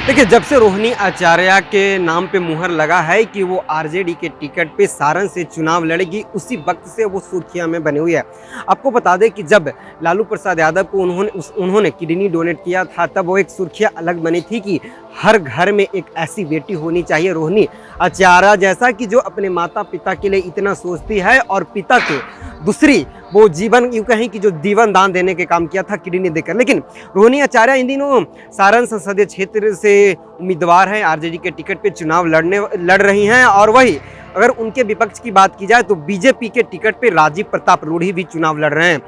देखिए, जब से रोहिणी आचार्य के नाम पे मुहर लगा है कि वो आरजेडी के टिकट पे सारण से चुनाव लड़ेगी, उसी वक्त से वो सुर्खियां में बनी हुई है। आपको बता दें कि जब लालू प्रसाद यादव को उन्होंने किडनी डोनेट किया था, तब वो एक सुर्खियां अलग बनी थी कि हर घर में एक ऐसी बेटी होनी चाहिए रोहिणी आचार्य जैसा, कि जो अपने माता पिता के लिए इतना सोचती है और पिता के दूसरी वो जीवन यूँ कहें कि जो जीवन दान देने के काम किया था किडनी देकर। लेकिन रोहिणी आचार्य इन दिनों सारण संसदीय क्षेत्र से उम्मीदवार हैं, आरजेडी के टिकट पे चुनाव लड़ रही हैं। और वही अगर उनके विपक्ष की बात की जाए तो बीजेपी के टिकट पे राजीव प्रताप रूढ़ी भी चुनाव लड़ रहे हैं।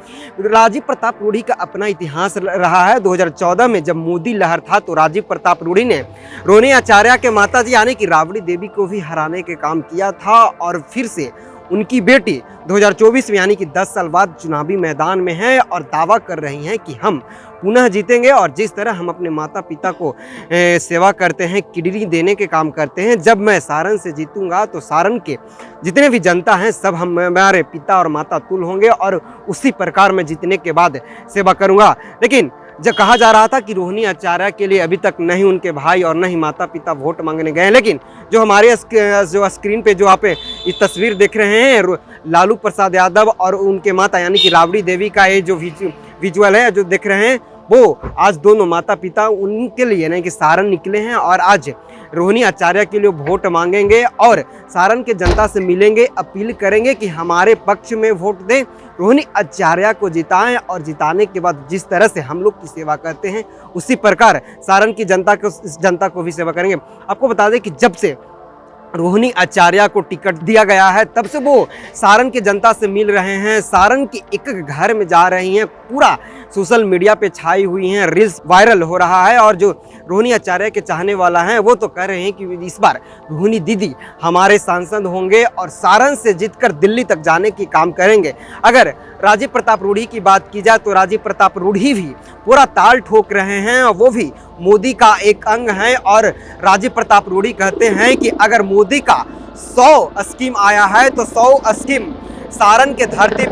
राजीव प्रताप रूढ़ी का अपना इतिहास रहा है। 2014 में जब मोदी लहर था तो राजीव प्रताप रूढ़ी ने रोहिणी आचार्य के माताजी यानी कि राबड़ी देवी को भी हराने के काम किया था, और फिर से उनकी बेटी 2024 में यानी कि 10 साल बाद चुनावी मैदान में है और दावा कर रही हैं कि हम पुनः जीतेंगे। और जिस तरह हम अपने माता पिता को सेवा करते हैं, किडनी देने के काम करते हैं, जब मैं सारण से जीतूंगा तो सारण के जितने भी जनता हैं सब हमारे पिता और माता तुल होंगे, और उसी प्रकार मैं जीतने के बाद सेवा करूंगा। लेकिन जब कहा जा रहा था कि रोहिणी आचार्य के लिए अभी तक नहीं उनके भाई और नहीं माता पिता वोट मांगने गए, लेकिन जो हमारे जो स्क्रीन पे जो आप ये तस्वीर देख रहे हैं, लालू प्रसाद यादव और उनके माता यानी कि राबड़ी देवी का ये जो विजुअल है जो देख रहे हैं, वो आज दोनों माता पिता उनके लिए यानी कि सारण निकले हैं और आज रोहिणी आचार्य के लिए वोट मांगेंगे और सारण के जनता से मिलेंगे, अपील करेंगे कि हमारे पक्ष में वोट दें, रोहिणी आचार्य को जिताएं, और जिताने के बाद जिस तरह से हम लोग की सेवा करते हैं उसी प्रकार सारण की जनता को भी सेवा करेंगे। आपको बता दें कि जब से रोहिणी आचार्य को टिकट दिया गया है तब से वो सारण की जनता से मिल रहे हैं, सारण के एक घर में जा रही हैं, पूरा सोशल मीडिया पे छाई हुई हैं, रील्स वायरल हो रहा है। और जो रोहिणी आचार्य के चाहने वाला हैं वो तो कह रहे हैं कि इस बार रोहिणी दीदी हमारे सांसद होंगे और सारण से जीतकर दिल्ली तक जाने की काम करेंगे। अगर राजीव प्रताप रूढ़ी की बात की जाए तो राजीव प्रताप रूढ़ी भी पूरा ताल ठोक रहे हैं, और वो भी मोदी का एक अंग है। और राजीव प्रताप रूढ़ी कहते हैं कि अगर मोदी का 100 स्कीम आया है तो 100 स्कीम सारण के धरती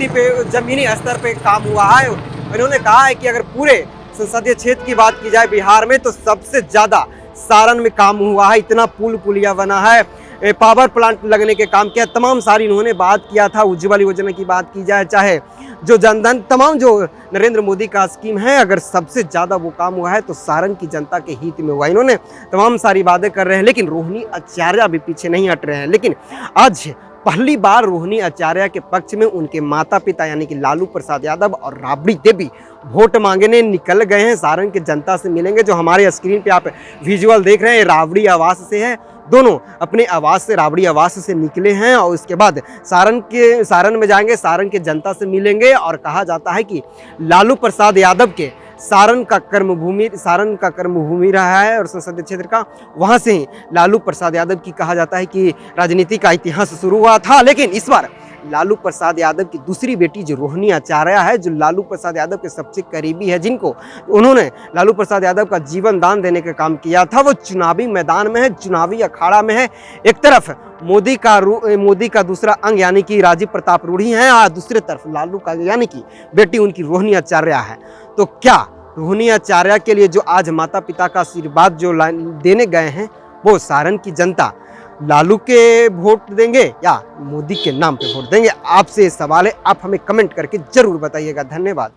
पे जमीनी स्तर पे काम हुआ है। उन्होंने कहा है कि अगर पूरे संसदीय क्षेत्र की बात की जाए बिहार में तो सबसे ज़्यादा सारण में काम हुआ है, इतना पुल पुलिया बना है, पावर प्लांट लगने के काम किया, तमाम सारी इन्होंने बात किया था। उज्ज्वल योजना की बात की जाए, चाहे जो जनधन, तमाम जो नरेंद्र मोदी का स्कीम है, अगर सबसे ज़्यादा वो काम हुआ है तो सारण की जनता के हित में हुआ। इन्होंने तमाम सारी बातें कर रहे हैं, लेकिन रोहिणी आचार्य भी पीछे नहीं हट रहे हैं। लेकिन आज पहली बार रोहिणी आचार्य के पक्ष में उनके माता पिता यानी कि लालू प्रसाद यादव और राबड़ी देवी वोट मांगने निकल गए हैं, सारण के जनता से मिलेंगे। जो हमारे स्क्रीन पे आप विजुअल देख रहे हैं राबड़ी आवास से है, दोनों अपने आवास से राबड़ी आवास से निकले हैं और उसके बाद सारण में जाएंगे, सारण के जनता से मिलेंगे। और कहा जाता है कि लालू प्रसाद यादव के सारण का कर्मभूमि रहा है और संसदीय क्षेत्र का, वहां से ही लालू प्रसाद यादव की कहा जाता है कि राजनीति का इतिहास शुरू हुआ था। लेकिन इस बार लालू प्रसाद यादव की दूसरी बेटी जो रोहिणी आचार्य है, जो लालू प्रसाद यादव के सबसे करीबी है, जिनको उन्होंने लालू प्रसाद यादव का जीवन दान देने का काम किया था, वो चुनावी मैदान में है, चुनावी अखाड़ा में है। एक तरफ मोदी का दूसरा अंग यानी कि राजीव प्रताप रूढ़ी हैं, और दूसरी तरफ लालू का यानी कि बेटी उनकी रोहिणी आचार्य है। तो क्या रोहिणी आचार्य के लिए जो आज माता पिता का आशीर्वाद जो देने गए हैं, वो सारण की जनता लालू के वोट देंगे या मोदी के नाम पे वोट देंगे? आपसे सवाल है, आप हमें कमेंट करके जरूर बताइएगा। धन्यवाद।